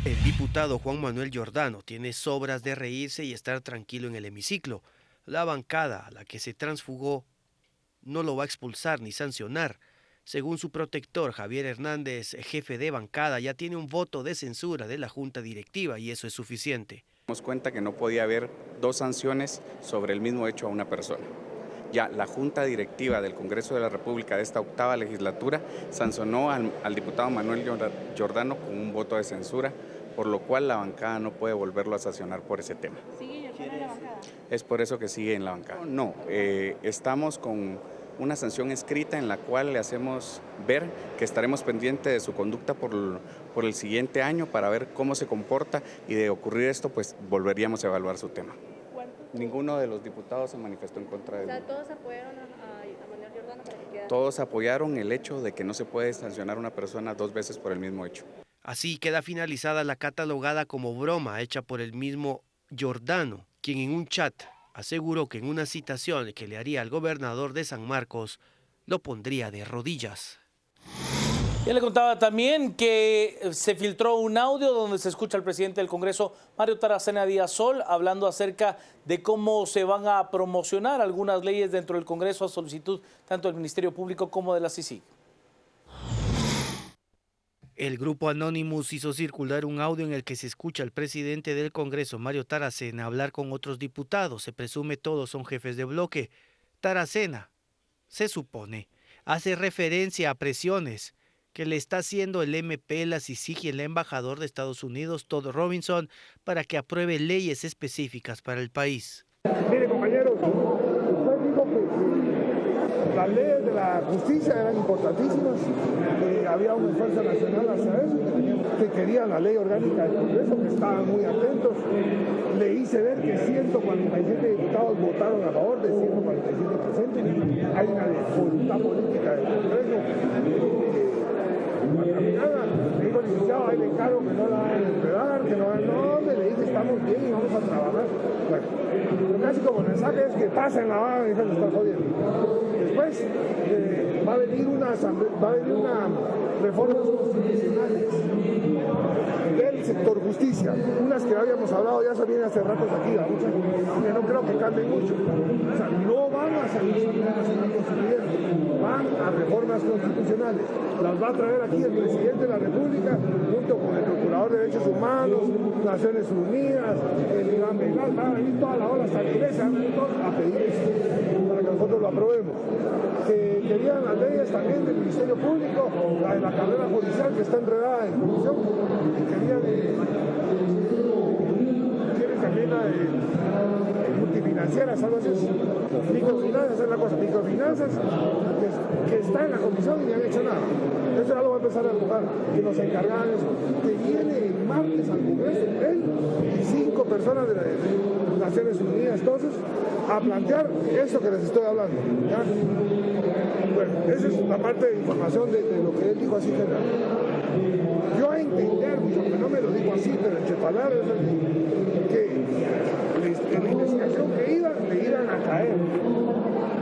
El diputado Juan Manuel Giordano tiene sobras de reírse y estar tranquilo en el hemiciclo. La bancada a la que se transfugó no lo va a expulsar ni sancionar. Según su protector, Javier Hernández, jefe de bancada, ya tiene un voto de censura de la Junta Directiva y eso es suficiente. Nos cuenta que no podía haber dos sanciones sobre el mismo hecho a una persona. Ya la Junta Directiva del Congreso de la República de esta octava legislatura sancionó al diputado Manuel Giordano con un voto de censura, por lo cual la bancada no puede volverlo a sancionar por ese tema. ¿Sigue en la bancada? Es por eso que sigue en la bancada. No, estamos con una sanción escrita en la cual le hacemos ver que estaremos pendientes de su conducta por el siguiente año para ver cómo se comporta, y de ocurrir esto pues volveríamos a evaluar su tema. Ninguno de los diputados se manifestó en contra de él. O sea, ¿todos apoyaron a Manuel Giordano para que quede? Todos apoyaron el hecho de que no se puede sancionar a una persona dos veces por el mismo hecho. Así queda finalizada la catalogada como broma hecha por el mismo Giordano, quien en un chat aseguró que en una citación que le haría al gobernador de San Marcos lo pondría de rodillas. Ya le contaba también que se filtró un audio donde se escucha al presidente del Congreso, Mario Taracena Díaz Sol, hablando acerca de cómo se van a promocionar algunas leyes dentro del Congreso a solicitud tanto del Ministerio Público como de la CICIG. El grupo Anonymous hizo circular un audio en el que se escucha al presidente del Congreso, Mario Taracena, hablar con otros diputados. Se presume todos son jefes de bloque. Taracena, se supone, hace referencia a presiones que le está haciendo el MP, la CICIG y el embajador de Estados Unidos, Todd Robinson, para que apruebe leyes específicas para el país. Mire, compañeros, usted dijo que las leyes de la justicia eran importantísimas, que había un esfuerzo nacional hacia eso, que querían la ley orgánica del Congreso, que estaban muy atentos. Le hice ver que 147 diputados votaron a favor de 147 presentes. Hay una voluntad política del Congreso. Le digo, licenciado, ahí le encargo que no la van a enredar, que no, le dije, estamos bien y vamos a trabajar. Bueno, casi como el mensaje es que pasen la vaga y dejen de estar jodiendo. Después va a venir una reformas constitucionales del sector justicia, unas que habíamos hablado ya se vienen hace ratos aquí, que no creo que cambien mucho. O sea, no van a salir constituyentes, van a reformas constitucionales. Las va a traer aquí el presidente de la República, junto con el Procurador de Derechos Humanos, Naciones Unidas, el Iván Bengal, van a venir toda la hora hasta la iglesia a pedir eso, para que nosotros lo aprobemos. Que querían las leyes también del Ministerio Público, la de la carrera judicial que está enredada en comisión, quieren también la de multifinancieras, algo así, microfinanzas, es la cosa, microfinanzas, que está en la comisión y no han hecho nada. Eso ya lo va a empezar a empujar, que nos encargaban eso, que viene el martes al Congreso, él y 5 personas de Naciones Unidas, entonces, a plantear eso que les estoy hablando. ¿Ya? Bueno, esa es la parte de información de lo que él dijo así general. Yo a entender, aunque no me lo digo así, pero entre palabras, que en la investigación que le iban a caer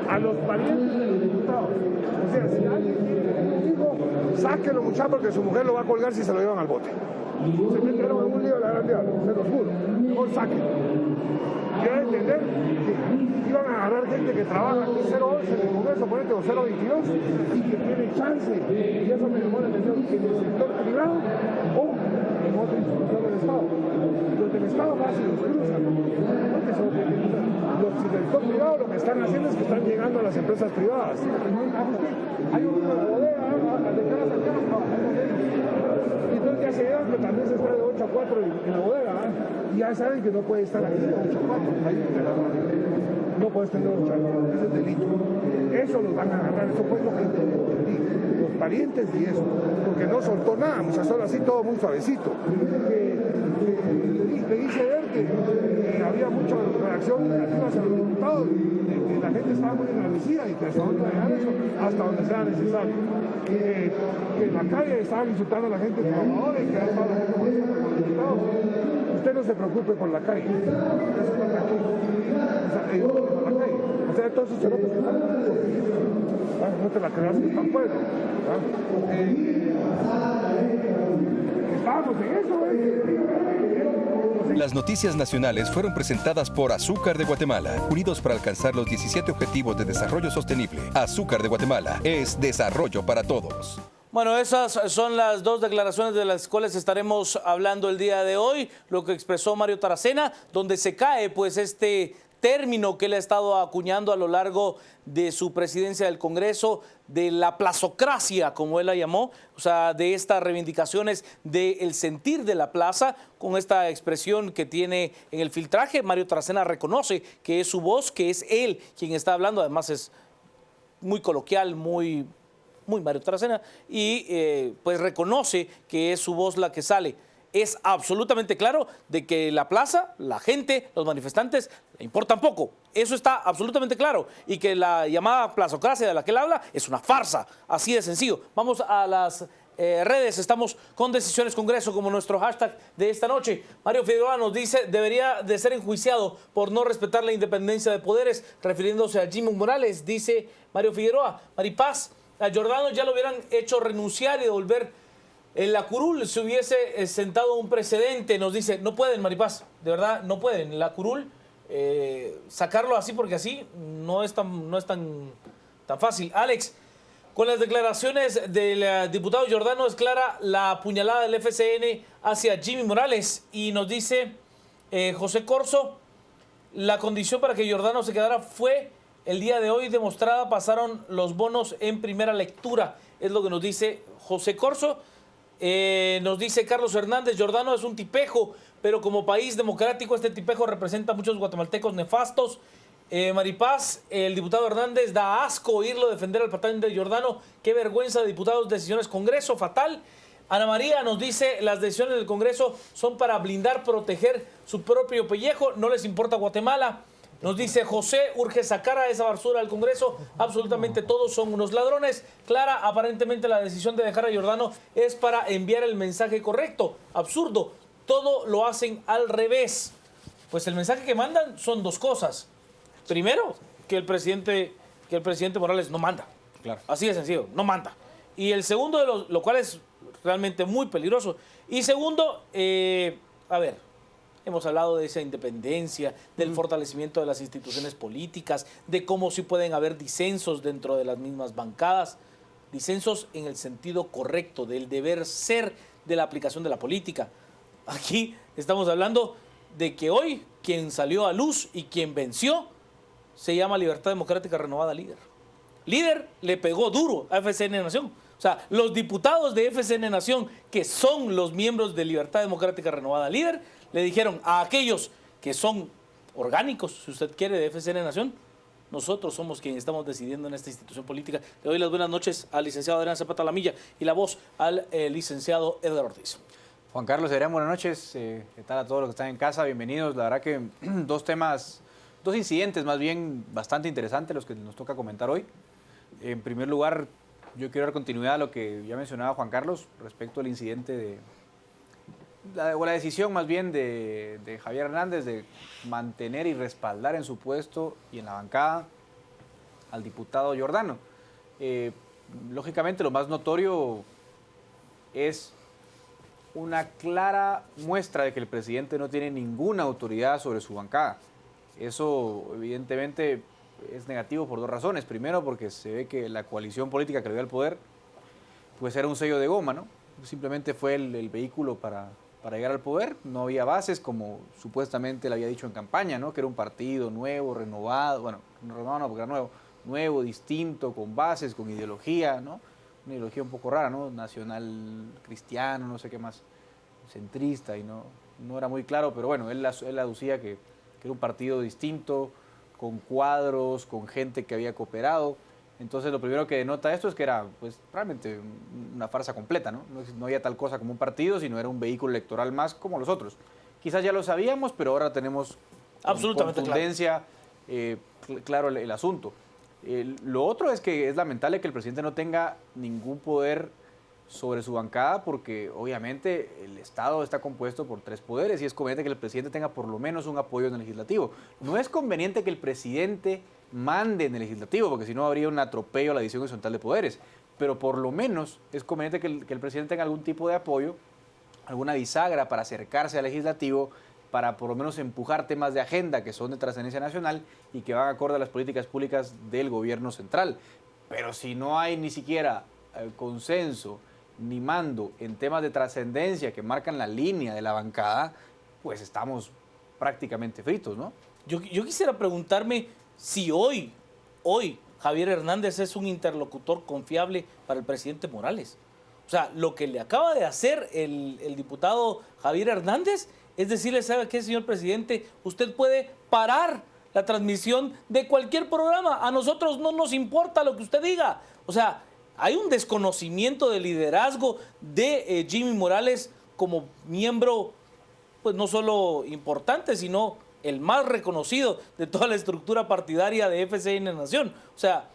a los parientes de los diputados. O sea, si alguien tiene un hijo, sáquenlo, muchachos, porque su mujer lo va a colgar si se lo llevan al bote. Se metieron en un lío de la gran diablo, se los juro. Mejor sáquenlo. Quiero entender que iban a agarrar gente que trabaja aquí 011 en el Congreso, ponete, o 022, y que tiene chance, y eso me llamó la atención, en el sector privado o en otra institución del Estado. Los del Estado fácil los cruzan, porque son los del sector privado lo que están haciendo es que están llegando a las empresas privadas. Hay un número de bodega, de cada cercano, y entonces ya se llevan que también se está de 8 a 4 en la bodega, y ya saben que no puede estar aquí de 8 a 4, no puedes tener 8 a 4, ese es delito. Eso los van a agarrar, eso fue lo que entendí, los parientes y eso, porque no soltó nada, o sea, solo así todo muy suavecito. Le hice ver que había mucha reacción negativa hacia los diputados, que la gente estaba muy enardecida y que hasta dónde dejar eso, hasta donde sea necesario. Que en la calle estaban insultando a la gente trabajadora y que estaba la gente molesta con los diputados. Usted no se preocupe por la calle, eso está tranquilo. O sea, por la calle. O sea, todos esos cerotes que están No te la creas que está pueblo. Estamos en eso, Las noticias nacionales fueron presentadas por Azúcar de Guatemala, unidos para alcanzar los 17 Objetivos de Desarrollo Sostenible. Azúcar de Guatemala es desarrollo para todos. Bueno, esas son las dos declaraciones de las cuales estaremos hablando el día de hoy. Lo que expresó Mario Taracena, donde se cae pues este término que él ha estado acuñando a lo largo de su presidencia del Congreso, de la plazocracia, como él la llamó, o sea, de estas reivindicaciones del sentir de la plaza, con esta expresión que tiene en el filtraje. Mario Taracena reconoce que es su voz, que es él quien está hablando, además es muy coloquial, muy Mario Taracena, y pues reconoce que es su voz la que sale. Es absolutamente claro de que la plaza, la gente, los manifestantes, le importan poco. Eso está absolutamente claro. Y que la llamada plazocracia de la que él habla es una farsa. Así de sencillo. Vamos a las redes. Estamos con Decisiones Congreso como nuestro hashtag de esta noche. Mario Figueroa nos dice, debería de ser enjuiciado por no respetar la independencia de poderes, refiriéndose a Jimmy Morales, dice Mario Figueroa. Maripaz, a Giordano ya lo hubieran hecho renunciar y devolver. En la curul se hubiese sentado un precedente, nos dice, no pueden, Maripaz, de verdad, no pueden. La curul, sacarlo así porque así no es tan fácil. Alex, con las declaraciones del diputado Giordano es clara la puñalada del FCN hacia Jimmy Morales. Y nos dice José Corso, la condición para que Giordano se quedara fue el día de hoy demostrada, pasaron los bonos en primera lectura. Es lo que nos dice José Corso. Nos dice Carlos Hernández, Giordano es un tipejo, pero como país democrático este tipejo representa a muchos guatemaltecos nefastos. Maripaz, el diputado Hernández, da asco oírlo defender al patán de Giordano. Qué vergüenza de diputados, Decisiones Congreso, fatal. Ana María nos dice, las decisiones del Congreso son para blindar, proteger su propio pellejo, no les importa Guatemala. Nos dice José, urge sacar a esa basura del Congreso, absolutamente todos son unos ladrones. Clara, aparentemente la decisión de dejar a Giordano es para enviar el mensaje correcto. Absurdo, todo lo hacen al revés. Pues el mensaje que mandan son dos cosas. Primero, que el presidente Morales no manda. Claro. Así de sencillo, no manda. Y el segundo, lo cual es realmente muy peligroso. Y segundo, a ver, hemos hablado de esa independencia, del fortalecimiento de las instituciones políticas, de cómo sí pueden haber disensos dentro de las mismas bancadas, disensos en el sentido correcto, del deber ser de la aplicación de la política. Aquí estamos hablando de que hoy quien salió a luz y quien venció se llama Libertad Democrática Renovada Líder. Líder le pegó duro a FCN Nación. O sea, los diputados de FCN Nación, que son los miembros de Libertad Democrática Renovada Líder, le dijeron a aquellos que son orgánicos, si usted quiere, de FCN Nación, nosotros somos quienes estamos decidiendo en esta institución política. Le doy las buenas noches al licenciado Adrián Zapata Lamilla y la voz al licenciado Edgar Ortiz. Juan Carlos, Adrián, buenas noches. ¿Qué tal a todos los que están en casa? Bienvenidos. La verdad que dos incidentes más bien bastante interesantes los que nos toca comentar hoy. En primer lugar, yo quiero dar continuidad a lo que ya mencionaba Juan Carlos respecto al incidente la decisión más bien de Javier Hernández de mantener y respaldar en su puesto y en la bancada al diputado Giordano. Lógicamente lo más notorio es una clara muestra de que el presidente no tiene ninguna autoridad sobre su bancada. Eso evidentemente es negativo por dos razones. Primero, porque se ve que la coalición política que le dio al poder pues era un sello de goma, ¿no? Simplemente fue el vehículo para llegar al poder. No había bases, como supuestamente le había dicho en campaña, ¿no? Que era un partido nuevo, renovado, bueno, renovado no, porque era nuevo, distinto, con bases, con ideología, ¿no? Una ideología un poco rara, ¿no? Nacional cristiano, no sé qué más, centrista, y no era muy claro, pero bueno, él aducía que era un partido distinto, con cuadros, con gente que había cooperado. Entonces lo primero que denota esto es que era pues realmente una farsa completa, ¿no? No había tal cosa como un partido, sino era un vehículo electoral más como los otros. Quizás ya lo sabíamos, pero ahora tenemos absolutamente contundencia, claro el asunto. Lo otro es que es lamentable que el presidente no tenga ningún poder sobre su bancada, porque obviamente el Estado está compuesto por 3 poderes y es conveniente que el presidente tenga por lo menos un apoyo en el legislativo. No es conveniente que el presidente mande en el legislativo, porque si no habría un atropello a la división horizontal de poderes. Pero por lo menos es conveniente que el presidente tenga algún tipo de apoyo, alguna bisagra para acercarse al legislativo, para por lo menos empujar temas de agenda que son de trascendencia nacional y que van acorde a las políticas públicas del gobierno central. Pero si no hay ni siquiera consenso ni mando en temas de trascendencia que marcan la línea de la bancada, pues estamos prácticamente fritos, ¿no? Yo quisiera preguntarme si hoy Javier Hernández es un interlocutor confiable para el presidente Morales. O sea, lo que le acaba de hacer el diputado Javier Hernández es decirle, ¿sabe qué, señor presidente? Usted puede parar la transmisión de cualquier programa. A nosotros no nos importa lo que usted diga. O sea, hay un desconocimiento de liderazgo de Jimmy Morales como miembro, pues no solo importante, sino el más reconocido de toda la estructura partidaria de FCN Nación. O sea,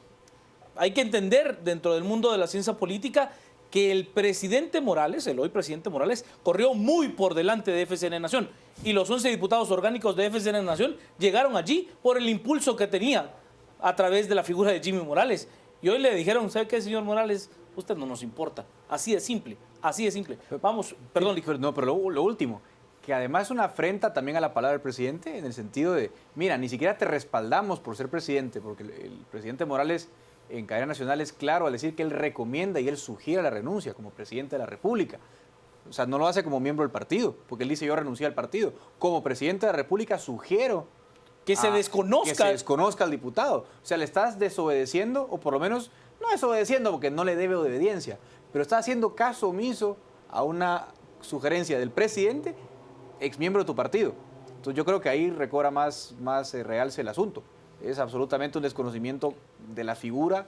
hay que entender dentro del mundo de la ciencia política que el presidente Morales, el hoy presidente Morales, corrió muy por delante de FCN Nación. Y los 11 diputados orgánicos de FCN Nación llegaron allí por el impulso que tenía a través de la figura de Jimmy Morales. Y hoy le dijeron, ¿sabe qué, señor Morales? Usted no nos importa. Así de simple, así de simple. Vamos, perdón. No, pero lo último, que además es una afrenta también a la palabra del presidente, en el sentido de, mira, ni siquiera te respaldamos por ser presidente, porque el presidente Morales en cadena nacional es claro al decir que él recomienda y él sugiere la renuncia como presidente de la República. O sea, no lo hace como miembro del partido, porque él dice yo renuncié al partido. Como presidente de la República sugiero que se desconozca. Que se desconozca al diputado. O sea, le estás desobedeciendo, o por lo menos, no desobedeciendo porque no le debe obediencia, pero está haciendo caso omiso a una sugerencia del presidente, exmiembro de tu partido. Entonces yo creo que ahí recobra más realce el asunto. Es absolutamente un desconocimiento de la figura,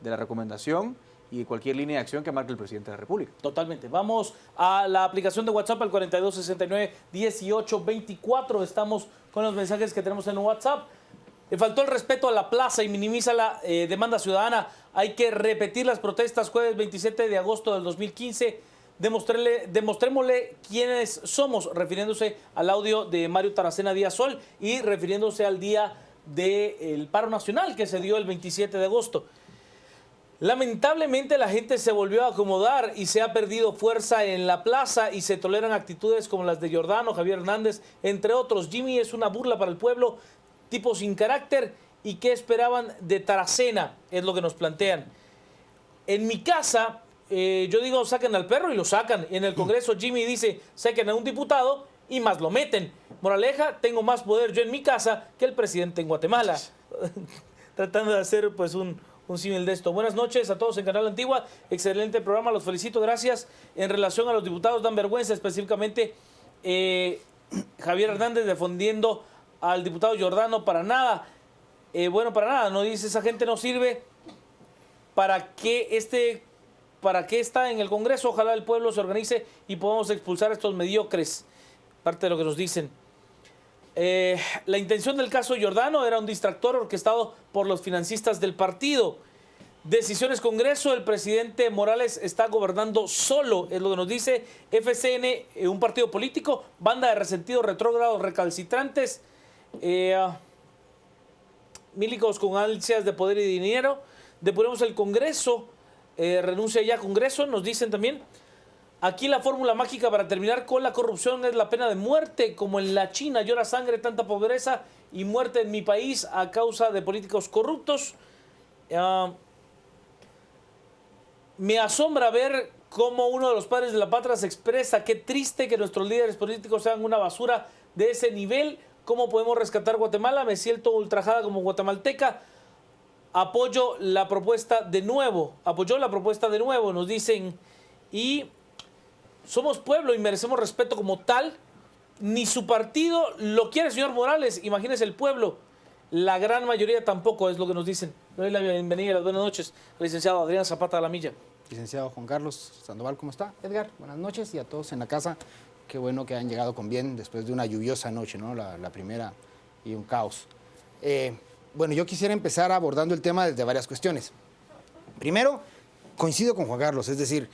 de la recomendación y de cualquier línea de acción que marque el presidente de la República. Totalmente. Vamos a la aplicación de WhatsApp al 4269-1824. Estamos con los mensajes que tenemos en WhatsApp. Le faltó el respeto a la plaza y minimiza la demanda ciudadana. Hay que repetir las protestas jueves 27 de agosto del 2015. Demostrémosle quiénes somos, refiriéndose al audio de Mario Taracena Díaz Sol y refiriéndose al día del paro nacional que se dio el 27 de agosto. Lamentablemente la gente se volvió a acomodar y se ha perdido fuerza en la plaza y se toleran actitudes como las de Giordano, Javier Hernández, entre otros. Jimmy es una burla para el pueblo, tipo sin carácter. ¿Y qué esperaban de Taracena? Es lo que nos plantean. En mi casa, yo digo saquen al perro y lo sacan. En el Congreso Jimmy dice saquen a un diputado y más lo meten. Moraleja, tengo más poder yo en mi casa que el presidente en Guatemala. Tratando de hacer pues un símil de esto. Buenas noches a todos en Canal Antigua. Excelente programa, los felicito, gracias. En relación a los diputados, dan vergüenza, específicamente Javier Hernández defendiendo al diputado Giordano. Para nada, para nada, no dice esa gente no sirve. ¿Para qué está en el Congreso? Ojalá el pueblo se organice y podamos expulsar a estos mediocres. Parte de lo que nos dicen. La intención del caso Giordano era un distractor orquestado por los financistas del partido. Decisiones Congreso, el presidente Morales está gobernando solo, es lo que nos dice FCN, un partido político, banda de resentidos, retrógrados, recalcitrantes, milicos con ansias de poder y dinero. Depuremos el Congreso, renuncia ya a Congreso, nos dicen también. Aquí la fórmula mágica para terminar con la corrupción es la pena de muerte, como en la China. Llora sangre, tanta pobreza y muerte en mi país a causa de políticos corruptos. Me asombra ver cómo uno de los padres de la patria se expresa. Qué triste que nuestros líderes políticos sean una basura de ese nivel. ¿Cómo podemos rescatar Guatemala? Me siento ultrajada como guatemalteca. Apoyó la propuesta de nuevo, nos dicen. Y somos pueblo y merecemos respeto como tal. Ni su partido lo quiere, señor Morales. Imagínese el pueblo. La gran mayoría tampoco, es lo que nos dicen. Le doy la bienvenida y las buenas noches al licenciado Adrián Zapata de la Milla. Licenciado Juan Carlos Sandoval, ¿cómo está? Edgar, buenas noches, y a todos en la casa. Qué bueno que han llegado con bien después de una lluviosa noche, ¿no? La primera y un caos. Bueno, yo quisiera empezar abordando el tema desde varias cuestiones. Primero, coincido con Juan Carlos, es decir,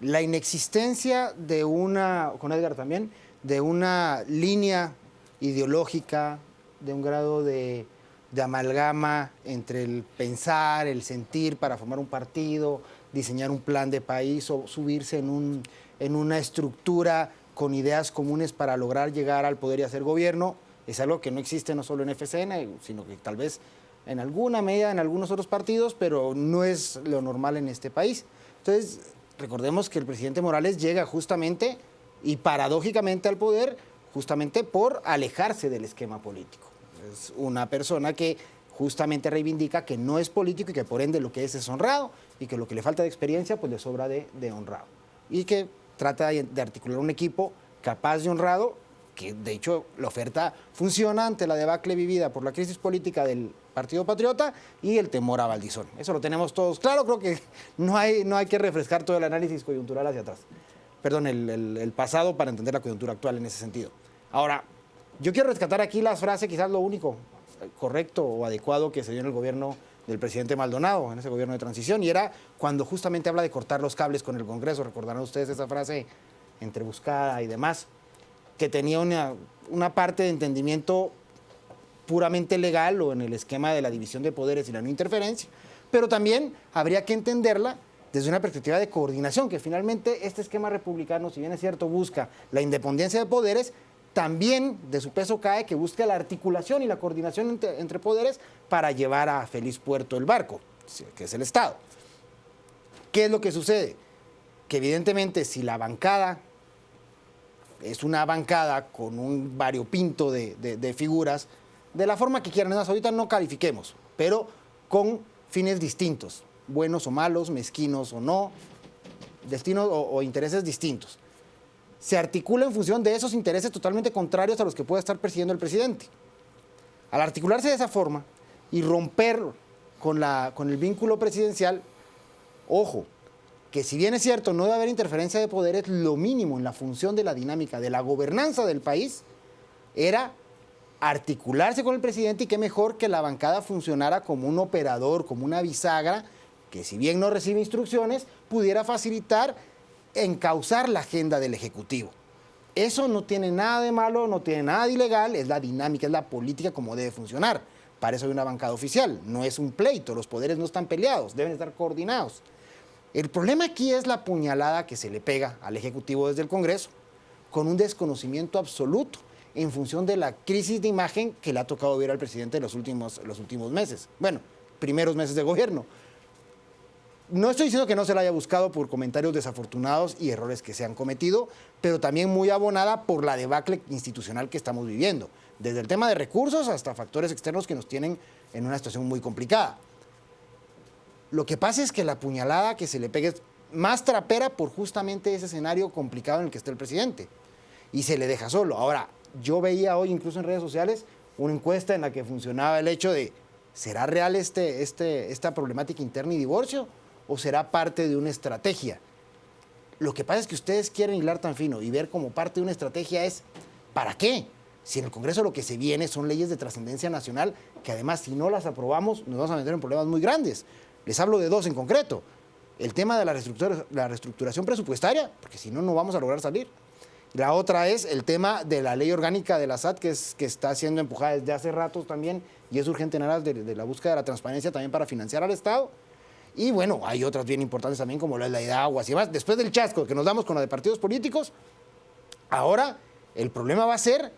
la inexistencia de con Edgar también, de una línea ideológica, de un grado de de amalgama entre el pensar, el sentir para formar un partido, diseñar un plan de país o subirse en una estructura con ideas comunes para lograr llegar al poder y hacer gobierno, es algo que no existe no solo en FCN, sino que tal vez en alguna medida en algunos otros partidos, pero no es lo normal en este país. Entonces, recordemos que el presidente Morales llega justamente y paradójicamente al poder justamente por alejarse del esquema político. Es una persona que justamente reivindica que no es político y que por ende lo que es honrado y que lo que le falta de experiencia pues le sobra de honrado. Y que trata de articular un equipo capaz de honrado, que de hecho la oferta funciona ante la debacle vivida por la crisis política del Partido Patriota y el temor a Valdizón. Eso lo tenemos todos claro, creo que no hay que refrescar todo el análisis coyuntural hacia atrás. Perdón, el pasado para entender la coyuntura actual en ese sentido. Ahora, yo quiero rescatar aquí las frases, quizás lo único correcto o adecuado que se dio en el gobierno del presidente Maldonado, en ese gobierno de transición, y era cuando justamente habla de cortar los cables con el Congreso. Recordarán ustedes esa frase entrebuscada y demás, que tenía una parte de entendimiento puramente legal o en el esquema de la división de poderes y la no interferencia, pero también habría que entenderla desde una perspectiva de coordinación, que finalmente este esquema republicano, si bien es cierto, busca la independencia de poderes, también de su peso cae que busca la articulación y la coordinación entre poderes para llevar a feliz puerto el barco, que es el Estado. ¿Qué es lo que sucede? Que evidentemente si la bancada es una bancada con un variopinto de figuras, de la forma que quieran, ahorita no califiquemos, pero con fines distintos, buenos o malos, mezquinos o no, destinos o intereses distintos. Se articula en función de esos intereses totalmente contrarios a los que puede estar persiguiendo el presidente. Al articularse de esa forma y romper con el vínculo presidencial, ojo, que si bien es cierto no debe haber interferencia de poderes, lo mínimo en la función de la dinámica de la gobernanza del país era articularse con el presidente, y qué mejor que la bancada funcionara como un operador, como una bisagra, que si bien no recibe instrucciones, pudiera facilitar encauzar la agenda del Ejecutivo. Eso no tiene nada de malo, no tiene nada de ilegal, es la dinámica, es la política como debe funcionar. Para eso hay una bancada oficial, no es un pleito, los poderes no están peleados, deben estar coordinados. El problema aquí es la puñalada que se le pega al Ejecutivo desde el Congreso, con un desconocimiento absoluto en función de la crisis de imagen que le ha tocado ver al presidente en los últimos meses. Bueno, primeros meses de gobierno. No estoy diciendo que no se la haya buscado por comentarios desafortunados y errores que se han cometido, pero también muy abonada por la debacle institucional que estamos viviendo, desde el tema de recursos hasta factores externos que nos tienen en una situación muy complicada. Lo que pasa es que la puñalada que se le pega es más trapera por justamente ese escenario complicado en el que está el presidente, y se le deja solo. Ahora, yo veía hoy incluso en redes sociales una encuesta en la que funcionaba el hecho de, ¿será real esta problemática interna y divorcio? ¿O será parte de una estrategia? Lo que pasa es que ustedes quieren hilar tan fino y ver como parte de una estrategia es, ¿para qué? Si en el Congreso lo que se viene son leyes de trascendencia nacional, que además si no las aprobamos nos vamos a meter en problemas muy grandes. Les hablo de dos en concreto. El tema de la reestructuración presupuestaria, porque si no, no vamos a lograr salir. La otra es el tema de la ley orgánica de la SAT, que está siendo empujada desde hace rato también, y es urgente en aras de la búsqueda de la transparencia también para financiar al Estado. Y bueno, hay otras bien importantes también, como la ley de aguas y demás. Después del chasco que nos damos con la de partidos políticos, ahora el problema va a ser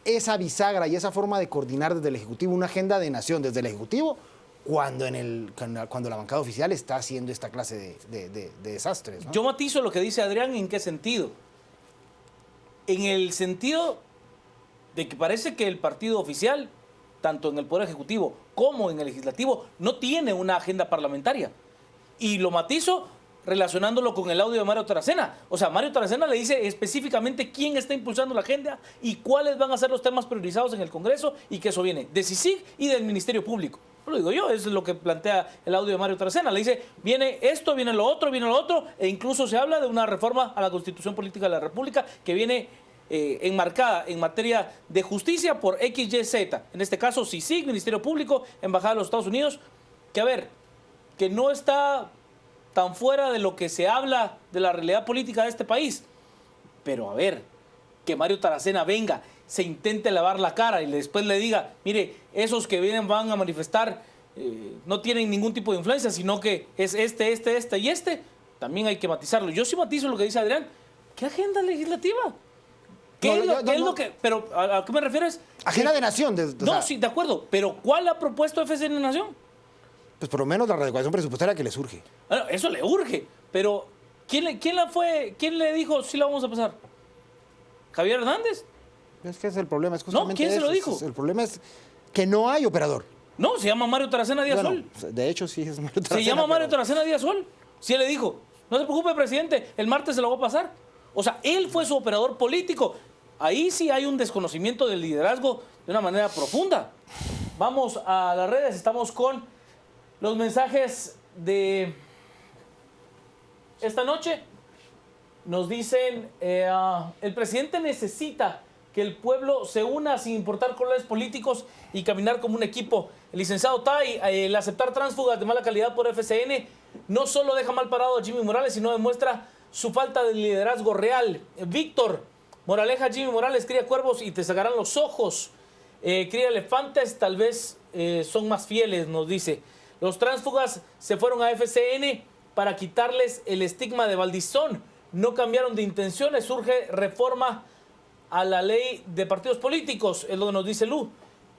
esa bisagra y esa forma de coordinar desde el Ejecutivo una agenda de nación, desde el Ejecutivo, cuando la bancada oficial está haciendo esta clase de desastres, ¿no? Yo matizo lo que dice Adrián, ¿en qué sentido? En el sentido de que parece que el partido oficial, tanto en el Poder Ejecutivo como en el Legislativo, no tiene una agenda parlamentaria. Y lo matizo relacionándolo con el audio de Mario Taracena. O sea, Mario Taracena le dice específicamente quién está impulsando la agenda y cuáles van a ser los temas priorizados en el Congreso, y que eso viene de CICIG y del Ministerio Público. No lo digo yo, eso es lo que plantea el audio de Mario Taracena. Le dice, viene esto, viene lo otro, e incluso se habla de una reforma a la Constitución Política de la República que viene enmarcada en materia de justicia por XYZ. En este caso, CICIG, Ministerio Público, Embajada de los Estados Unidos, que a ver, que no está tan fuera de lo que se habla de la realidad política de este país. Pero a ver, que Mario Taracena venga se intente lavar la cara y después le diga, mire, esos que vienen van a manifestar no tienen ningún tipo de influencia, sino que es este y este, también hay que matizarlo. Yo sí matizo lo que dice Adrián. ¿Qué agenda legislativa? ¿Qué es lo que...? Pero, ¿a qué me refieres? Agenda de nación. Sí, de acuerdo. Pero, ¿cuál ha propuesto FCN Nación? Pues por lo menos la readecuación presupuestaria que les urge. Bueno, eso le urge. Pero, ¿quién le dijo sí la vamos a pasar? ¿Javier Hernández? Es que es el problema. Es justamente ¿quién se lo dijo? El problema es que no hay operador. No, se llama Mario Taracena Díaz Sol. De hecho, sí es Mario Taracena. Se llama Mario Taracena Díaz Sol. Sí, él le dijo, no se preocupe, presidente, el martes se lo va a pasar. O sea, él fue su operador político. Ahí sí hay un desconocimiento del liderazgo de una manera profunda. Vamos a las redes, estamos con los mensajes de esta noche. Nos dicen, el presidente necesita que el pueblo se una sin importar colores políticos y caminar como un equipo. El licenciado Tai, el aceptar tránsfugas de mala calidad por FCN, no solo deja mal parado a Jimmy Morales, sino demuestra su falta de liderazgo real. Víctor, moraleja, Jimmy Morales, cría cuervos y te sacarán los ojos. Cría elefantes, tal vez son más fieles, nos dice. Los tránsfugas se fueron a FCN para quitarles el estigma de Valdizón. No cambiaron de intenciones, surge reforma a la ley de partidos políticos, es lo que nos dice Lu.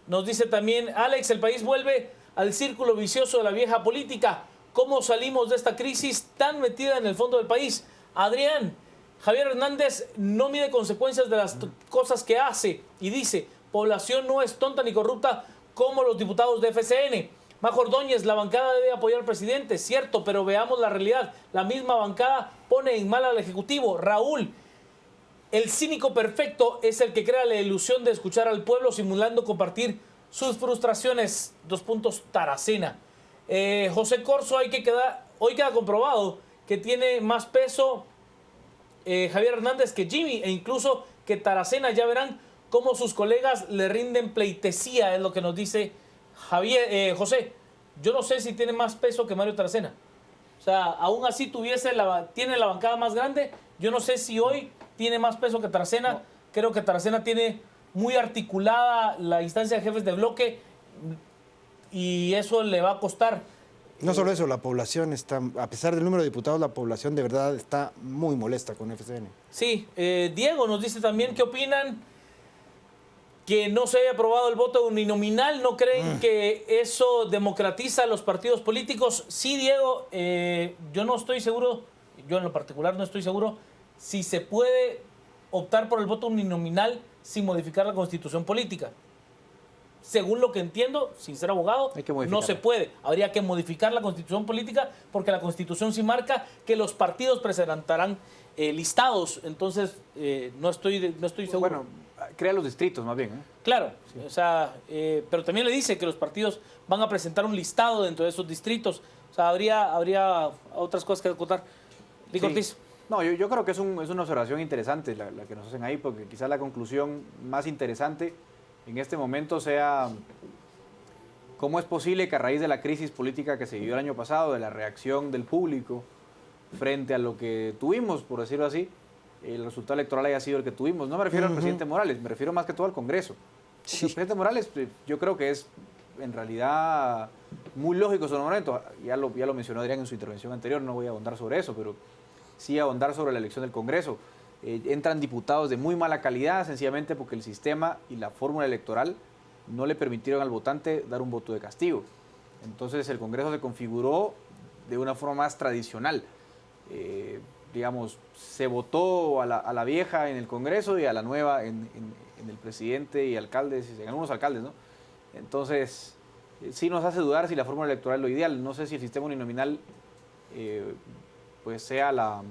Nos dice también Alex, el país vuelve al círculo vicioso de la vieja política. ¿Cómo salimos de esta crisis tan metida en el fondo del país? Adrián, Javier Hernández no mide consecuencias de las cosas que hace y dice, población no es tonta ni corrupta como los diputados de FCN. Majo Ordóñez, la bancada debe apoyar al presidente, cierto, pero veamos la realidad. La misma bancada pone en mal al Ejecutivo. Raúl, el cínico perfecto es el que crea la ilusión de escuchar al pueblo simulando compartir sus frustraciones. Taracena. José Corso, hoy queda comprobado que tiene más peso Javier Hernández que Jimmy e incluso que Taracena. Ya verán cómo sus colegas le rinden pleitesía, es lo que nos dice José. Yo no sé si tiene más peso que Mario Taracena. O sea, aún así tiene la bancada más grande. Yo no sé si hoy tiene más peso que Taracena. No. Creo que Taracena tiene muy articulada la instancia de jefes de bloque y eso le va a costar. No solo eso, la población está, a pesar del número de diputados, la población de verdad está muy molesta con FCN. Sí, Diego nos dice también qué opinan que no se haya aprobado el voto uninominal. ¿No creen que eso democratiza a los partidos políticos? Sí, Diego, yo no estoy seguro, yo en lo particular no estoy seguro si se puede optar por el voto uninominal sin modificar la constitución política. Según lo que entiendo, sin ser abogado, no se puede. Habría que modificar la constitución política porque la constitución sí marca que los partidos presentarán listados. Entonces, no estoy seguro. Bueno, crea los distritos más bien. Claro, sí. O sea, pero también le dice que los partidos van a presentar un listado dentro de esos distritos. O sea, habría otras cosas que acotar. Diego Ortiz. No, yo creo que es una observación interesante la que nos hacen ahí, porque quizás la conclusión más interesante en este momento sea cómo es posible que a raíz de la crisis política que se vivió el año pasado, de la reacción del público frente a lo que tuvimos, por decirlo así, el resultado electoral haya sido el que tuvimos. No me refiero al presidente Morales, me refiero más que todo al Congreso. Sí. El presidente Morales, yo creo que es en realidad muy lógico en su momento. Ya lo mencionó Adrián en su intervención anterior, no voy a ahondar sobre eso, pero sí ahondar sobre la elección del Congreso. Entran diputados de muy mala calidad, sencillamente porque el sistema y la fórmula electoral no le permitieron al votante dar un voto de castigo. Entonces el Congreso se configuró de una forma más tradicional. Digamos, se votó a la vieja en el Congreso y a la nueva en el presidente y alcaldes, en algunos alcaldes, ¿no? Entonces, sí nos hace dudar si la fórmula electoral es lo ideal. No sé si el sistema uninominal pues sea la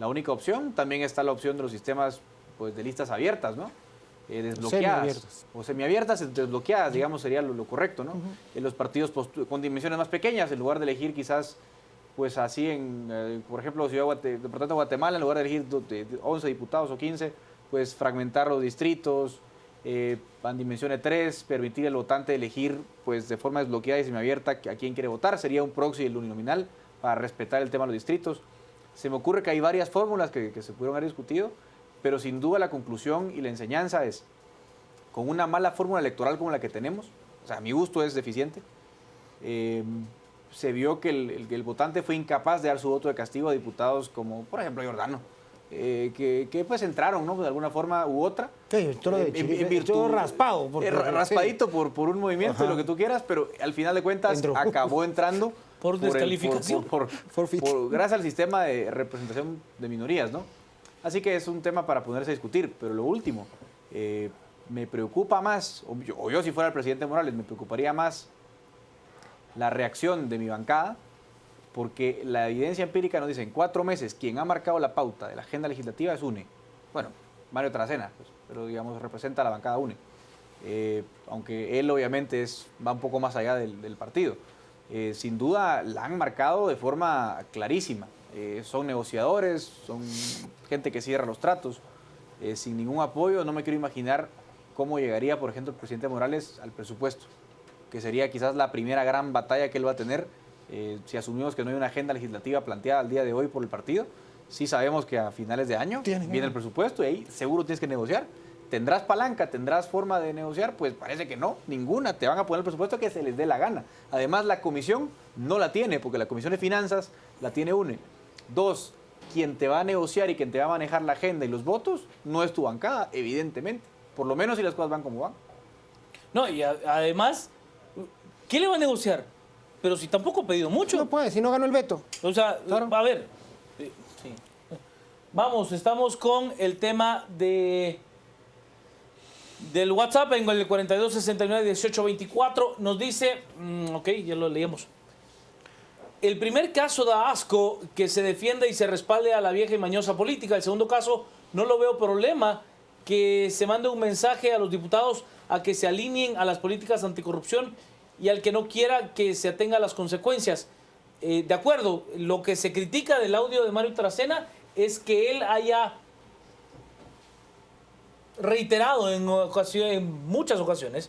única opción. También está la opción de los sistemas pues, de listas abiertas, ¿no? Desbloqueadas. O semiabiertas, desbloqueadas, digamos, sería lo correcto, ¿no? En los partidos con dimensiones más pequeñas, en lugar de elegir quizás, pues así por ejemplo, Departamento de Guatemala, en lugar de elegir 11 diputados o 15, pues fragmentar los distritos, en dimensión de 3, permitir al votante elegir pues de forma desbloqueada y semiabierta a quién quiere votar. Sería un proxy del uninominal para respetar el tema de los distritos. Se me ocurre que hay varias fórmulas que se pudieron haber discutido, pero sin duda la conclusión y la enseñanza es con una mala fórmula electoral como la que tenemos, o sea, a mi gusto es deficiente, se vio que el votante fue incapaz de dar su voto de castigo a diputados como, por ejemplo, Giordano, que pues entraron, ¿no? De alguna forma u otra. Sí, todo raspado. Raspadito por un movimiento, lo que tú quieras, pero al final de cuentas acabó entrando por descalificación. Gracias al sistema de representación de minorías, ¿no? Así que es un tema para ponerse a discutir. Pero lo último, me preocupa más, o yo si fuera el presidente Morales, me preocuparía más la reacción de mi bancada, porque la evidencia empírica nos dice, en 4 meses, quien ha marcado la pauta de la agenda legislativa es UNE. Bueno, Mario Taracena, pues, pero digamos representa a la bancada UNE. Aunque él obviamente va un poco más allá del partido. Sin duda la han marcado de forma clarísima. Son negociadores, son gente que cierra los tratos. Sin ningún apoyo, no me quiero imaginar cómo llegaría, por ejemplo, el presidente Morales al presupuesto, que sería quizás la primera gran batalla que él va a tener. Si asumimos que no hay una agenda legislativa planteada al día de hoy por el partido, sí sabemos que a finales de año viene el presupuesto y ahí seguro tienes que negociar. ¿Tendrás palanca? ¿Tendrás forma de negociar? Pues parece que no, ninguna. Te van a poner el presupuesto que se les dé la gana. Además, la comisión no la tiene, porque la Comisión de Finanzas la tiene UNE. 2, quien te va a negociar y quien te va a manejar la agenda y los votos no es tu bancada, evidentemente. Por lo menos si las cosas van como van. No, y además, ¿qué le va a negociar? Pero si tampoco ha pedido mucho. No puede, si no ganó el veto. O sea, claro. A ver. Sí. Vamos, estamos con el tema del WhatsApp en el 42691824. Nos dice, ok, ya lo leíamos. El primer caso da asco que se defienda y se respalde a la vieja y mañosa política. El segundo caso, no lo veo problema que se mande un mensaje a los diputados a que se alineen a las políticas anticorrupción y al que no quiera que se atenga a las consecuencias. De acuerdo, lo que se critica del audio de Mario Taracena es que él haya reiterado en muchas ocasiones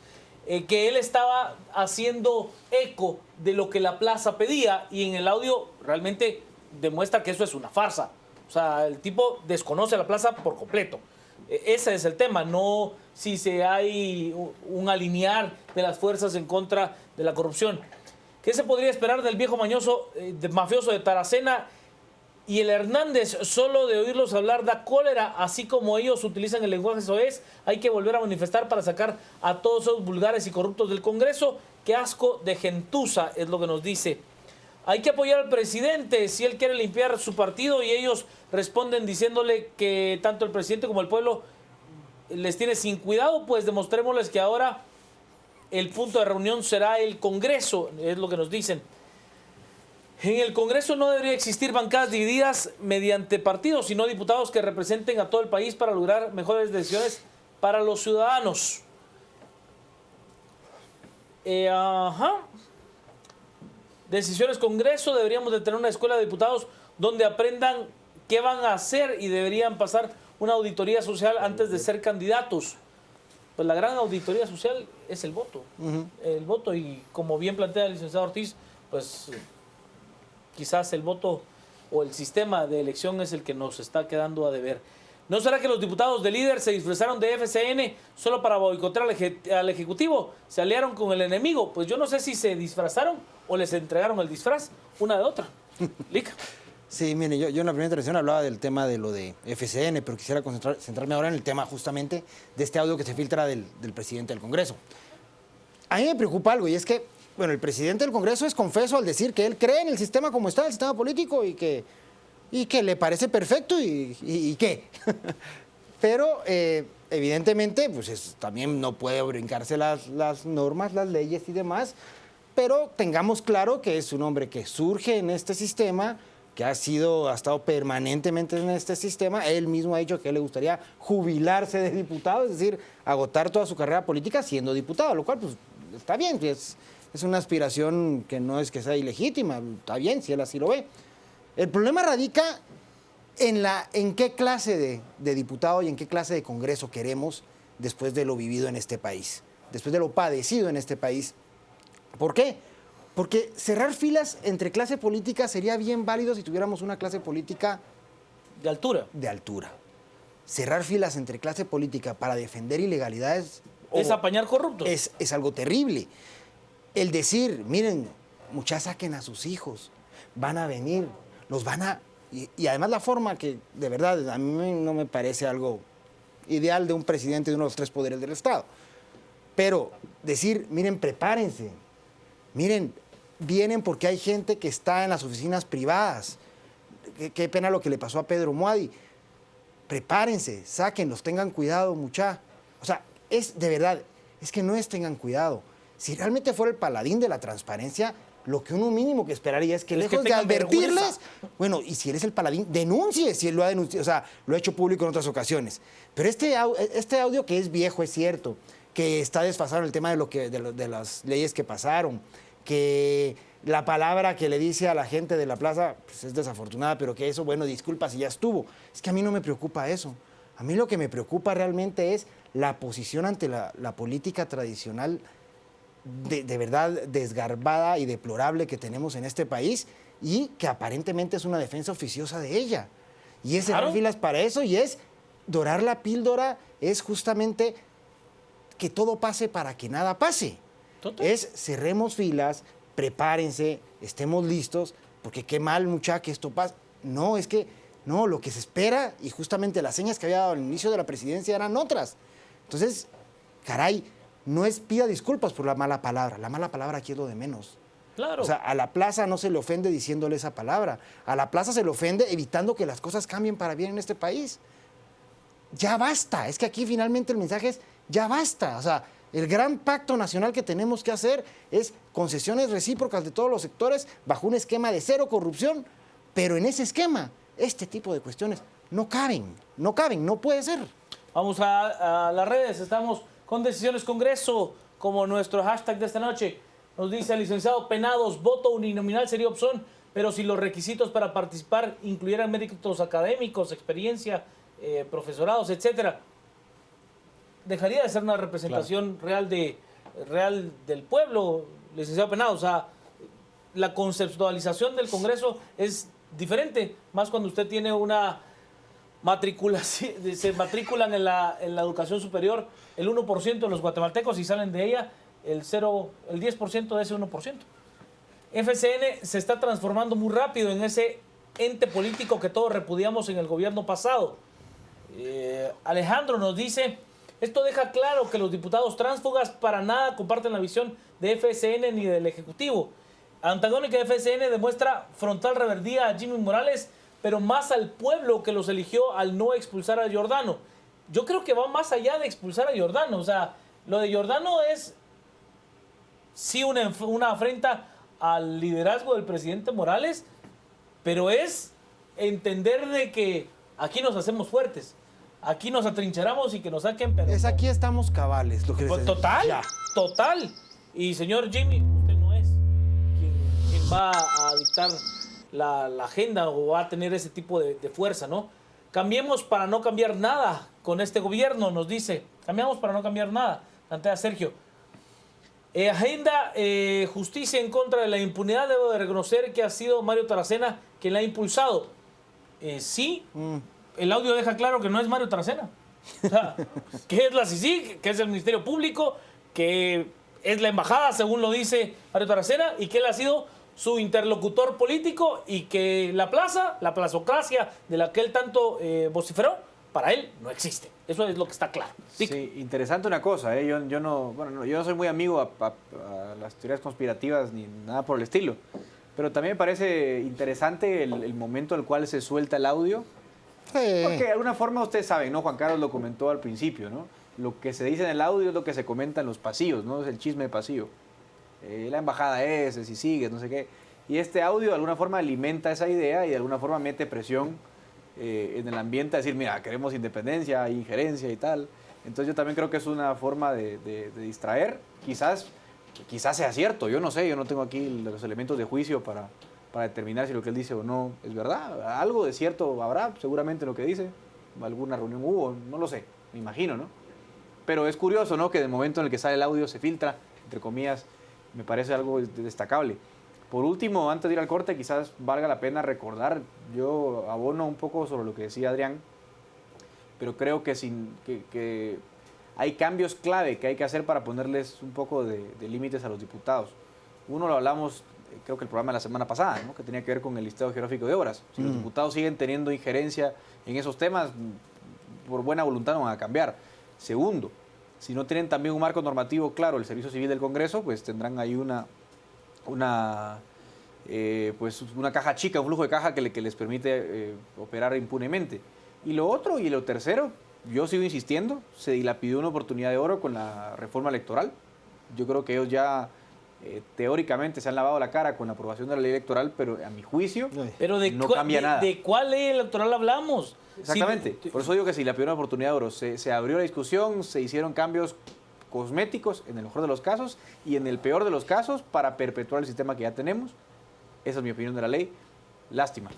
que él estaba haciendo eco de lo que la plaza pedía, y en el audio realmente demuestra que eso es una farsa. O sea, el tipo desconoce a la plaza por completo. Ese es el tema, no si hay un alinear de las fuerzas en contra de la corrupción. ¿Qué se podría esperar del viejo mañoso mafioso de Taracena y el Hernández? Solo de oírlos hablar da cólera, así como ellos utilizan el lenguaje soez. Hay que volver a manifestar para sacar a todos esos vulgares y corruptos del Congreso. Qué asco de gentuza, es lo que nos dice. Hay que apoyar al presidente si él quiere limpiar su partido, y ellos responden diciéndole que tanto el presidente como el pueblo les tiene sin cuidado. Pues demostrémosles que ahora el punto de reunión será el Congreso, es lo que nos dicen. En el Congreso no debería existir bancadas divididas mediante partidos, sino diputados que representen a todo el país para lograr mejores decisiones para los ciudadanos. Decisiones Congreso, deberíamos de tener una escuela de diputados donde aprendan qué van a hacer y deberían pasar una auditoría social antes de ser candidatos. Pues la gran auditoría social es el voto. El voto, y como bien plantea el licenciado Ortiz, pues quizás el voto o el sistema de elección es el que nos está quedando a deber. ¿No será que los diputados de líder se disfrazaron de FCN solo para boicotear al Ejecutivo? ¿Se aliaron con el enemigo? Pues yo no sé si se disfrazaron o les entregaron el disfraz, una de otra. Lica. Sí, mire, yo en la primera intervención hablaba del tema de lo de FCN, pero quisiera centrarme ahora en el tema justamente de este audio que se filtra del presidente del Congreso. A mí me preocupa algo, y es que, bueno, el presidente del Congreso es confeso al decir que él cree en el sistema como está, el sistema político, y que le parece perfecto y qué. Pero evidentemente pues también no puede brincarse las normas, las leyes y demás, pero tengamos claro que es un hombre que surge en este sistema, que ha estado permanentemente en este sistema. Él mismo ha dicho que le gustaría jubilarse de diputado, es decir, agotar toda su carrera política siendo diputado, lo cual pues está bien, es una aspiración que no es que sea ilegítima, está bien si él así lo ve. El problema radica en qué clase de diputado y en qué clase de Congreso queremos después de lo vivido en este país, después de lo padecido en este país. ¿Por qué? Porque cerrar filas entre clase política sería bien válido si tuviéramos una clase política de altura. Cerrar filas entre clase política para defender ilegalidades Es apañar corruptos. Es algo terrible. El decir, miren, muchachos, saquen a sus hijos, van a venir, los van a... Y además la forma que, de verdad, a mí no me parece algo ideal de un presidente de uno de los 3 poderes del Estado. Pero decir, miren, prepárense, miren, vienen porque hay gente que está en las oficinas privadas. Qué pena lo que le pasó a Pedro Muadi. Prepárense, sáquenlos, tengan cuidado, mucha. O sea, es de verdad, es que no es tengan cuidado. Si realmente fuera el paladín de la transparencia, lo que uno mínimo que esperaría es que lejos de advertirles, vergüenza. Bueno, y si eres el paladín, denuncie si él lo ha denunciado, o sea, lo ha hecho público en otras ocasiones. Pero este audio que es viejo, es cierto, que está desfasado en el tema de las leyes que pasaron, que la palabra que le dice a la gente de la plaza pues es desafortunada, pero que eso, bueno, disculpa si ya estuvo. Es que a mí no me preocupa eso. A mí lo que me preocupa realmente es la posición ante la política tradicional de verdad desgarbada y deplorable que tenemos en este país y que aparentemente es una defensa oficiosa de ella. Y es cerrar filas para eso y es dorar la píldora, es justamente que todo pase para que nada pase. Total. Es cerremos filas, prepárense, estemos listos, porque qué mal, muchacha, que esto pase. No, es que, no, lo que se espera, y justamente las señas que había dado al inicio de la presidencia eran otras. Entonces, caray, no es pida disculpas por la mala palabra aquí es lo de menos. Claro. O sea, a la plaza no se le ofende diciéndole esa palabra, a la plaza se le ofende evitando que las cosas cambien para bien en este país. Ya basta, es que aquí finalmente el mensaje es, ya basta, o sea, el gran pacto nacional que tenemos que hacer es concesiones recíprocas de todos los sectores bajo un esquema de cero corrupción, pero en ese esquema, este tipo de cuestiones no caben, no puede ser. Vamos a las redes, estamos con Decisiones Congreso, como nuestro hashtag de esta noche. Nos dice el licenciado Penados, voto uninominal sería opción, pero si los requisitos para participar incluyeran méritos académicos, experiencia, profesorados, etcétera, dejaría de ser una representación real del pueblo, licenciado Penados. O sea, la conceptualización del Congreso es diferente, más cuando usted tiene una matriculación, se matriculan en la educación superior el 1% de los guatemaltecos y salen de ella el 10% de ese 1%. FCN se está transformando muy rápido en ese ente político que todos repudiamos en el gobierno pasado. Alejandro nos dice, esto deja claro que los diputados tránsfugas para nada comparten la visión de FCN ni del Ejecutivo. Antagónica de FCN demuestra frontal reverdía a Jimmy Morales, pero más al pueblo que los eligió al no expulsar a Giordano. Yo creo que va más allá de expulsar a Giordano. O sea, lo de Giordano es sí una afrenta al liderazgo del presidente Morales, pero es entender de que aquí nos hacemos fuertes, aquí nos atrincheramos y que nos saquen. Pero es aquí estamos cabales. Lo que pues total. Y señor Jimmy, usted no es quien va a dictar la agenda o va a tener ese tipo de fuerza, ¿no? Cambiemos para no cambiar nada con este gobierno, nos dice. Cambiamos para no cambiar nada, plantea Sergio. Agenda, justicia en contra de la impunidad. Debo de reconocer que ha sido Mario Taracena quien la ha impulsado. Sí, el audio deja claro que no es Mario Taracena. O sea, que es la CICIG, que es el Ministerio Público, que es la embajada, según lo dice Mario Taracena, y que él ha sido su interlocutor político y que la plazocracia de la que él tanto vociferó, para él no existe. Eso es lo que está claro. Sí, interesante una cosa, yo no soy muy amigo a las teorías conspirativas ni nada por el estilo, pero también me parece interesante el momento en el cual se suelta el audio, porque de alguna forma ustedes saben, ¿no? Juan Carlos lo comentó al principio, ¿no? Lo que se dice en el audio es lo que se comenta en los pasillos, ¿no? Es el chisme de pasillo. La embajada si sigues, no sé qué. Y este audio de alguna forma alimenta esa idea y de alguna forma mete presión en el ambiente a decir, mira, queremos independencia, hay injerencia y tal. Entonces yo también creo que es una forma de distraer. Quizás sea cierto, yo no sé, yo no tengo aquí los elementos de juicio para determinar si lo que él dice o no es verdad. Algo de cierto habrá, seguramente lo que dice. Alguna reunión hubo, no lo sé, me imagino, ¿no? Pero es curioso, ¿no? Que en el momento en el que sale el audio se filtra, entre comillas, me parece algo destacable. Por último, antes de ir al corte, quizás valga la pena recordar, yo abono un poco sobre lo que decía Adrián, pero creo que hay cambios clave que hay que hacer para ponerles un poco de límites a los diputados. Uno lo hablamos, creo que el programa de la semana pasada, ¿no? Que tenía que ver con el listado geográfico de obras. Si los diputados siguen teniendo injerencia en esos temas, por buena voluntad no van a cambiar. Segundo, si no tienen también un marco normativo claro, el Servicio Civil del Congreso, pues tendrán ahí una caja chica, un flujo de caja que les permite operar impunemente. Y lo otro y lo tercero, yo sigo insistiendo, se dilapidó una oportunidad de oro con la reforma electoral. Yo creo que ellos ya teóricamente se han lavado la cara con la aprobación de la ley electoral, pero a mi juicio no cambia nada. ¿De cuál ley electoral hablamos? Exactamente, por eso digo que se dilapidó una oportunidad de oro. Se abrió la discusión, se hicieron cambios cosméticos en el mejor de los casos y en el peor de los casos para perpetuar el sistema que ya tenemos. Esa es mi opinión de la ley. Lástima.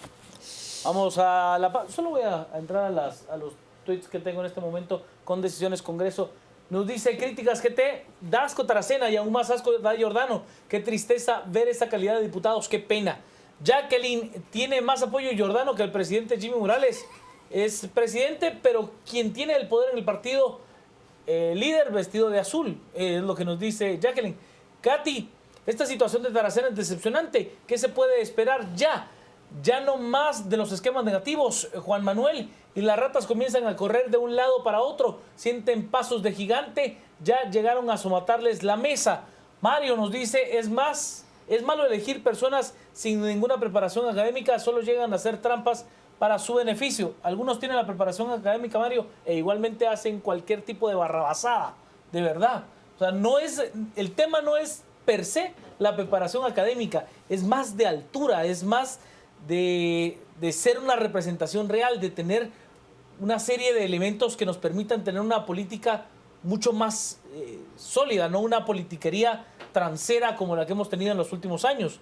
Vamos a la... Solo voy a entrar a los tweets que tengo en este momento con Decisiones Congreso. Nos dice Críticas GT, da asco Taracena y aún más asco da Giordano. Qué tristeza ver esa calidad de diputados, qué pena. Jacqueline, tiene más apoyo Giordano que el presidente Jimmy Morales. Es presidente, pero quien tiene el poder en el partido, líder vestido de azul, es lo que nos dice Jacqueline. Katy, esta situación de Taracena es decepcionante. ¿Qué se puede esperar ya? Ya no más de los esquemas negativos, Juan Manuel, y las ratas comienzan a correr de un lado para otro, sienten pasos de gigante, ya llegaron a somatarles la mesa. Mario nos dice, es malo elegir personas sin ninguna preparación académica, solo llegan a hacer trampas para su beneficio. Algunos tienen la preparación académica, Mario, e igualmente hacen cualquier tipo de barrabasada, de verdad. O sea, el tema no es per se la preparación académica, es más de altura, es más de ser una representación real, de tener una serie de elementos que nos permitan tener una política mucho más sólida, no una politiquería transera como la que hemos tenido en los últimos años.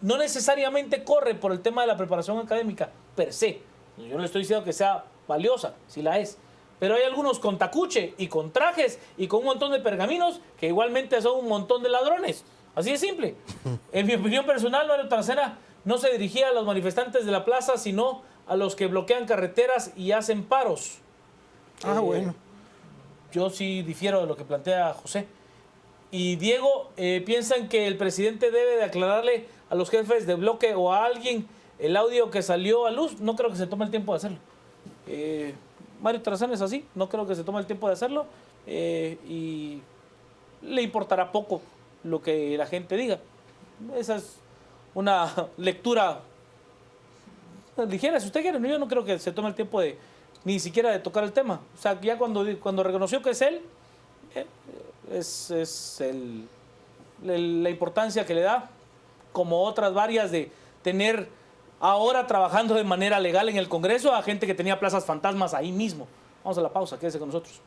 No necesariamente corre por el tema de la preparación académica per se. Yo no le estoy diciendo que sea valiosa, si la es. Pero hay algunos con tacuche y con trajes y con un montón de pergaminos que igualmente son un montón de ladrones. Así de simple. En mi opinión personal, Mario Taracena no se dirigía a los manifestantes de la plaza, sino a los que bloquean carreteras y hacen paros. Bueno. Yo sí difiero de lo que plantea José. Y Diego, ¿piensan que el presidente debe de aclararle a los jefes de bloque o a alguien el audio que salió a luz? No creo que se tome el tiempo de hacerlo. Mario Taracena es así, no creo que se tome el tiempo de hacerlo y le importará poco lo que la gente diga. Esa es una lectura ligera, si usted quiere. Yo no creo que se tome el tiempo de ni siquiera de tocar el tema. O sea, ya cuando reconoció que es él, es la importancia que le da, como otras varias de tener ahora trabajando de manera legal en el Congreso a gente que tenía plazas fantasmas ahí mismo. Vamos a la pausa, quédese con nosotros.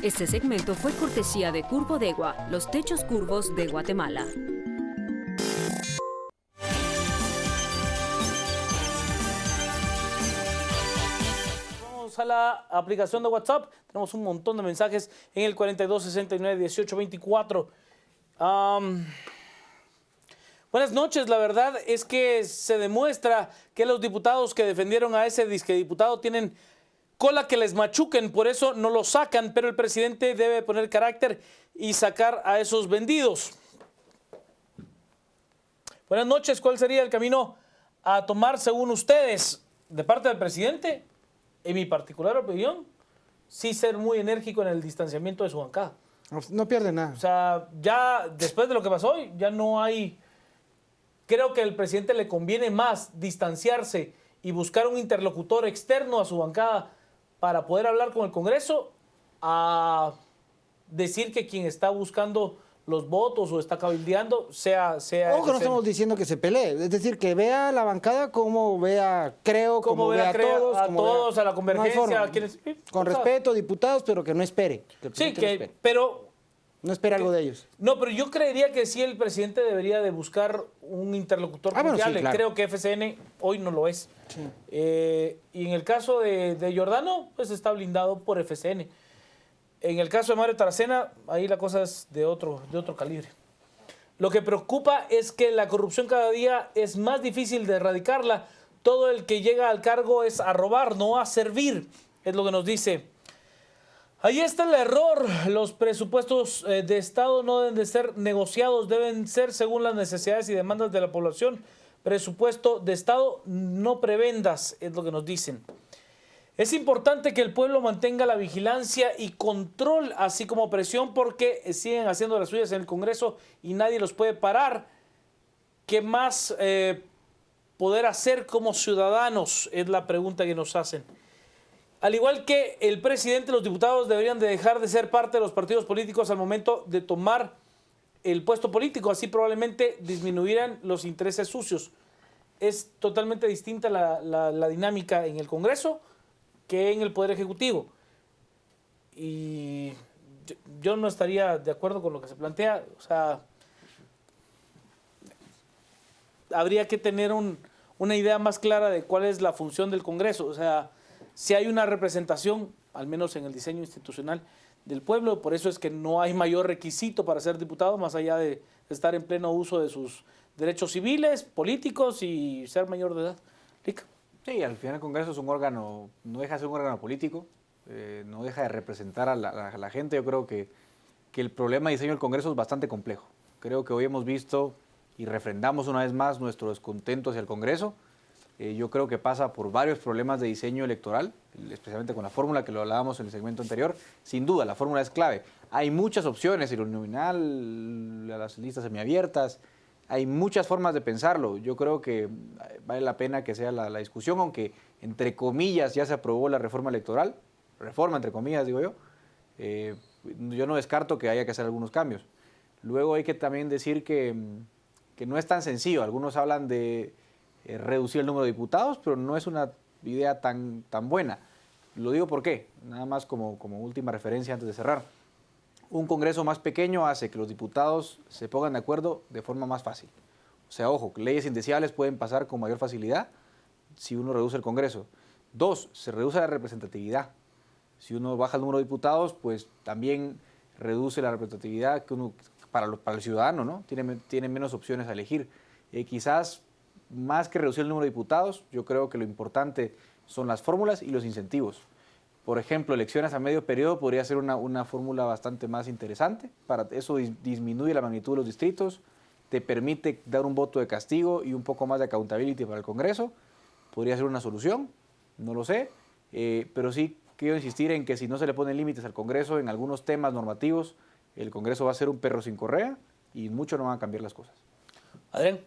Este segmento fue cortesía de Curvodegua, los techos curvos de Guatemala. Vamos a la aplicación de WhatsApp. Tenemos un montón de mensajes en el 42691824. Buenas noches. La verdad es que se demuestra que los diputados que defendieron a ese disque diputado tienen cola que les machuquen, por eso no lo sacan, pero el presidente debe poner carácter y sacar a esos vendidos. Buenas noches. ¿Cuál sería el camino a tomar según ustedes de parte del presidente? En mi particular opinión, sí ser muy enérgico en el distanciamiento de su bancada. No pierde nada. O sea, ya después de lo que pasó hoy, ya no hay... Creo que al presidente le conviene más distanciarse y buscar un interlocutor externo a su bancada para poder hablar con el Congreso a decir que quien está buscando los votos o está cabildeando sea Ojo, no estamos diciendo que se pelee, es decir, que vea la bancada como vea Creo, como vea a todos, a la convergencia, no a quienes... con respeto, diputados, pero que no espere. Pero... No espera algo de ellos. No, pero yo creería que sí el presidente debería de buscar un interlocutor confiable. Bueno, sí, claro. Creo que FCN hoy no lo es. Sí. Y en el caso de Giordano, pues está blindado por FCN. En el caso de Mario Taracena, ahí la cosa es de otro calibre. Lo que preocupa es que la corrupción cada día es más difícil de erradicarla, todo el que llega al cargo es a robar, no a servir, es lo que nos dice. Ahí está el error. Los presupuestos de Estado no deben de ser negociados, deben ser según las necesidades y demandas de la población. Presupuesto de Estado, no prebendas, es lo que nos dicen. Es importante que el pueblo mantenga la vigilancia y control, así como presión, porque siguen haciendo las suyas en el Congreso y nadie los puede parar. ¿Qué más poder hacer como ciudadanos? Es la pregunta que nos hacen. Al igual que el presidente, los diputados deberían de dejar de ser parte de los partidos políticos al momento de tomar el puesto político. Así probablemente disminuirán los intereses sucios. Es totalmente distinta la dinámica en el Congreso que en el Poder Ejecutivo. Y yo no estaría de acuerdo con lo que se plantea. O sea, habría que tener una idea más clara de cuál es la función del Congreso. O sea, si hay una representación, al menos en el diseño institucional del pueblo, por eso es que no hay mayor requisito para ser diputado, más allá de estar en pleno uso de sus derechos civiles, políticos y ser mayor de edad. Lica. Sí, al final el Congreso es un órgano, no deja de ser un órgano político, no deja de representar a la gente. Yo creo que el problema de diseño del Congreso es bastante complejo. Creo que hoy hemos visto y refrendamos una vez más nuestro descontento hacia el Congreso. Yo creo que pasa por varios problemas de diseño electoral, especialmente con la fórmula que lo hablábamos en el segmento anterior. Sin duda, la fórmula es clave. Hay muchas opciones, el uninominal, las listas semiabiertas, hay muchas formas de pensarlo. Yo creo que vale la pena que sea la discusión, aunque entre comillas ya se aprobó la reforma electoral, reforma entre comillas digo yo, yo no descarto que haya que hacer algunos cambios. Luego hay que también decir que no es tan sencillo. Algunos hablan de reducir el número de diputados, pero no es una idea tan buena. Lo digo por qué, nada más como última referencia antes de cerrar. Un Congreso más pequeño hace que los diputados se pongan de acuerdo de forma más fácil. O sea, ojo, leyes indeseables pueden pasar con mayor facilidad si uno reduce el Congreso. 2, se reduce la representatividad. Si uno baja el número de diputados, pues también reduce la representatividad que uno, para el ciudadano, ¿no? Tiene menos opciones a elegir. Quizás más que reducir el número de diputados, yo creo que lo importante son las fórmulas y los incentivos. Por ejemplo, elecciones a medio periodo podría ser una fórmula bastante más interesante. Para eso disminuye la magnitud de los distritos, te permite dar un voto de castigo y un poco más de accountability para el Congreso. Podría ser una solución, no lo sé, pero sí quiero insistir en que si no se le ponen límites al Congreso en algunos temas normativos, el Congreso va a ser un perro sin correa y mucho no van a cambiar las cosas. Adrián.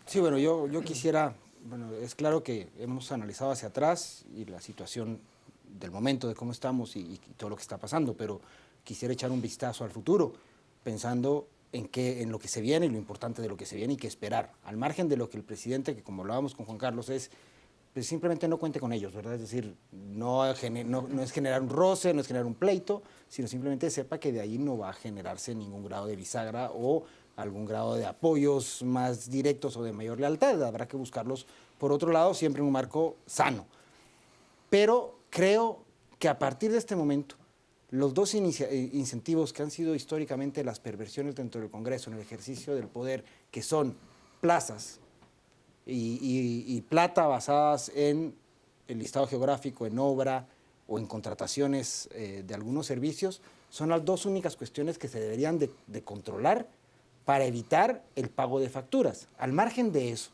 Sí, bueno, yo quisiera, bueno, es claro que hemos analizado hacia atrás y la situación del momento de cómo estamos y todo lo que está pasando, pero quisiera echar un vistazo al futuro, pensando en lo que se viene y lo importante de lo que se viene y qué esperar, al margen de lo que el presidente, que como hablábamos con Juan Carlos, pues simplemente no cuente con ellos, ¿verdad? Es decir, no es generar un roce, no es generar un pleito, sino simplemente sepa que de ahí no va a generarse ningún grado de bisagra o algún grado de apoyos más directos o de mayor lealtad. Habrá que buscarlos por otro lado, siempre en un marco sano. Pero creo que a partir de este momento, los dos incentivos que han sido históricamente las perversiones dentro del Congreso en el ejercicio del poder, que son plazas y plata basadas en el listado geográfico, en obra o en contrataciones de algunos servicios, son las dos únicas cuestiones que se deberían de controlar para evitar el pago de facturas. Al margen de eso,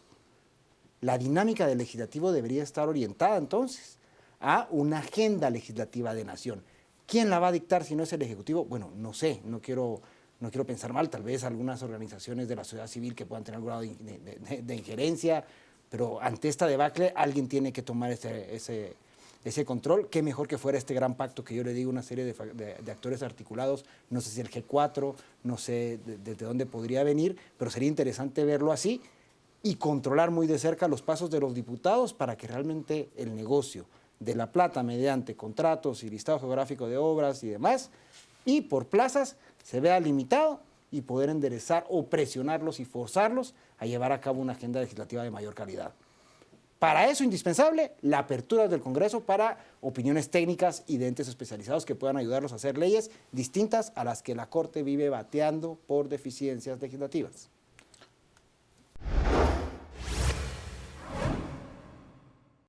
la dinámica del legislativo debería estar orientada entonces a una agenda legislativa de nación. ¿Quién la va a dictar si no es el Ejecutivo? Bueno, no sé, no quiero pensar mal, tal vez algunas organizaciones de la sociedad civil que puedan tener algún grado de injerencia, pero ante esta debacle alguien tiene que tomar ese control. Qué mejor que fuera este gran pacto que yo le digo, una serie de actores articulados, no sé si el G4, no sé desde dónde podría venir, pero sería interesante verlo así y controlar muy de cerca los pasos de los diputados para que realmente el negocio de la plata mediante contratos y listado geográfico de obras y demás, y por plazas se vea limitado y poder enderezar o presionarlos y forzarlos a llevar a cabo una agenda legislativa de mayor calidad. Para eso, indispensable, la apertura del Congreso para opiniones técnicas y de entes especializados que puedan ayudarlos a hacer leyes distintas a las que la Corte vive bateando por deficiencias legislativas.